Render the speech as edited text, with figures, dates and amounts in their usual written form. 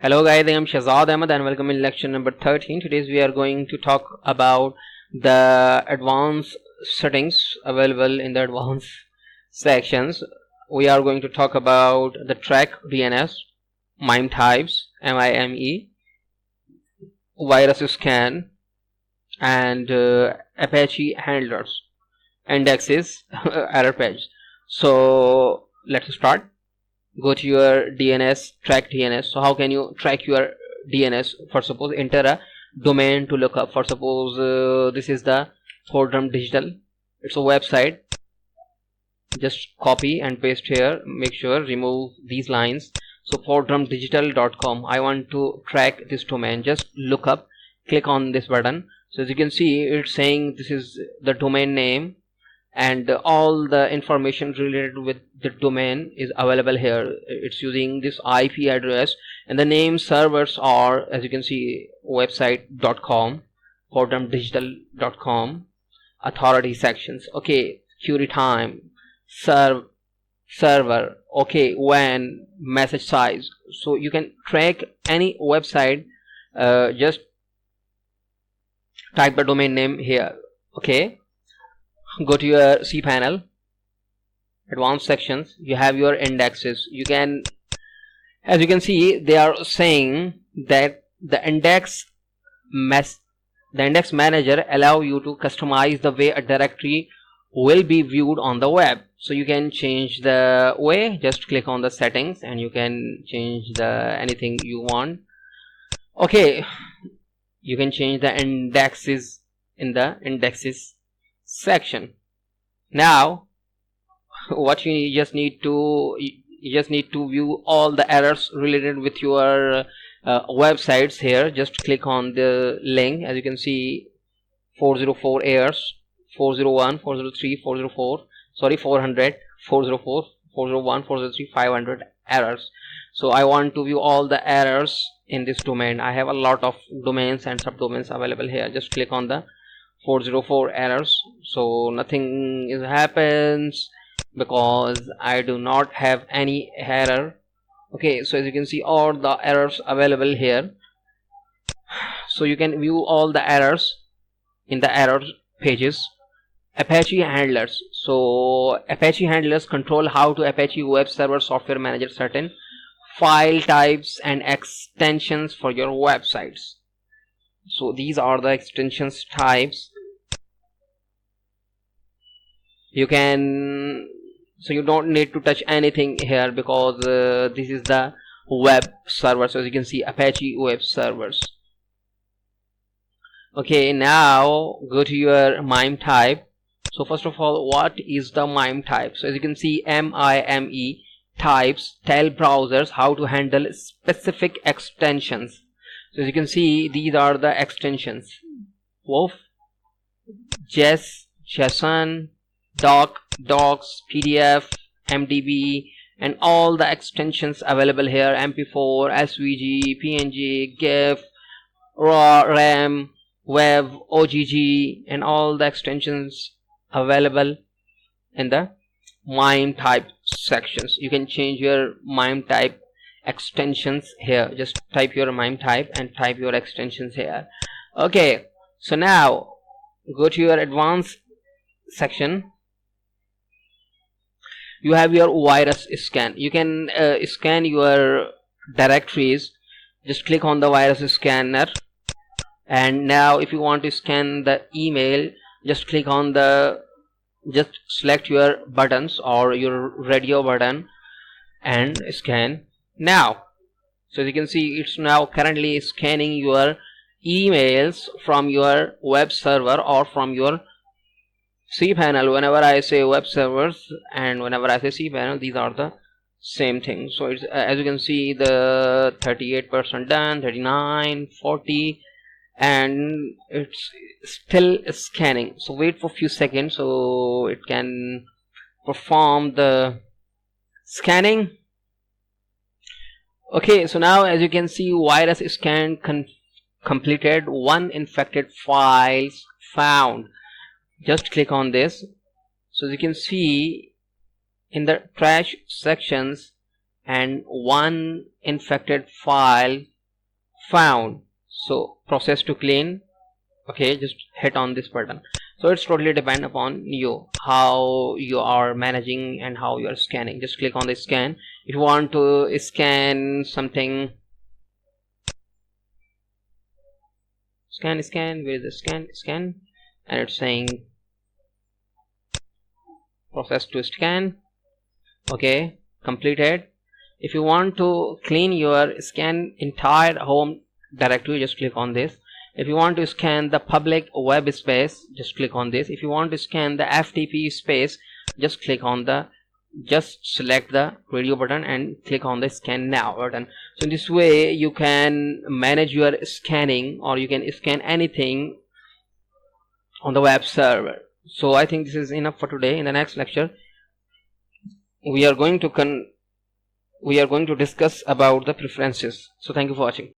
Hello guys, I am Shahzad Ahmed and welcome in lecture number 13. Today we are going to talk about the advanced settings available in the advanced sections. We are going to talk about the track DNS, mime types, MIME, virus scan, and Apache handlers, indexes, error page. So let's start. Go to your DNS, track DNS. So how can you track your DNS? For suppose enter a domain to look up. For suppose this is the Fordham Digital. It's a website. Just copy and paste here. Make sure remove these lines. So fordhamdigital.com. I want to track this domain. Just look up. Click on this button. So as you can see, it's saying this is the domain name, and all the information related with the domain is available here. It's using this IP address, and the name servers are, as you can see, website.com, fordhamdigital.com, authority sections, okay, query time, server, okay, when, message size. So you can track any website. Just type the domain name here. Okay, go to your Cpanel, advanced sections. You have your indexes. You can, as you can see, they are saying that the index manager allow you to customize the way a directory will be viewed on the web. So you can change the way. Just click on the settings and you can change the anything you want. Okay, you can change the indexes in the indexes section. Now what you just need to view all the errors related with your websites here. Just click on the link. As you can see, 404 errors, 401, 403, 404, sorry, 400, 404, 401, 403, 500 errors. So I want to view all the errors in this domain. I have a lot of domains and subdomains available here. Just click on the 404 errors. So nothing happens because I do not have any error. Okay, so as you can see, all the errors available here. So you can view all the errors in the error pages. Apache handlers. So Apache handlers control how to Apache web server software manager certain file types and extensions for your websites. So these are the extensions types. You can, so you don't need to touch anything here because this is the web server. So as you can see, Apache web servers. Okay, now go to your mime type. So first of all, what is the mime type? So as you can see, MIME types tell browsers how to handle specific extensions. So as you can see, these are the extensions: WOF, JSON, docs, PDF, MDB, and all the extensions available here: MP4, SVG, PNG, GIF, RAW, RAM, WEV, OGG, and all the extensions available in the mime type sections. You can change your mime type extensions here. Just type your mime type and type your extensions here. Okay, so now go to your advanced section. You have your virus scan. You can scan your directories. Just click on the virus scanner, and now if you want to scan the email, just click on the, just select your buttons or your radio button and scan now. So as you can see, it's now currently scanning your emails from your web server or from your Cpanel. Whenever I say web servers and whenever I say Cpanel, these are the same thing. So it's, as you can see, the 38% done, 39, 40, and it's still scanning. So wait for a few seconds so it can perform the scanning. Okay, so now as you can see, virus scan completed, 1 infected files found. Just click on this. So as you can see, in the trash sections, and 1 infected file found. So process to clean, okay, just hit on this button. So it's totally depend upon you how you are managing and how you are scanning. Just click on the scan. If you want to scan something, scan, where is the scan, and it's saying process to scan, okay, completed. If you want to clean your scan entire home directory, just click on this. If you want to scan the public web space, just click on this. If you want to scan the FTP space, just click on the, just select the radio button and click on the scan now button. So in this way you can manage your scanning, or you can scan anything on the web server. So I think this is enough for today. In the next lecture we are going to discuss about the preferences. So thank you for watching.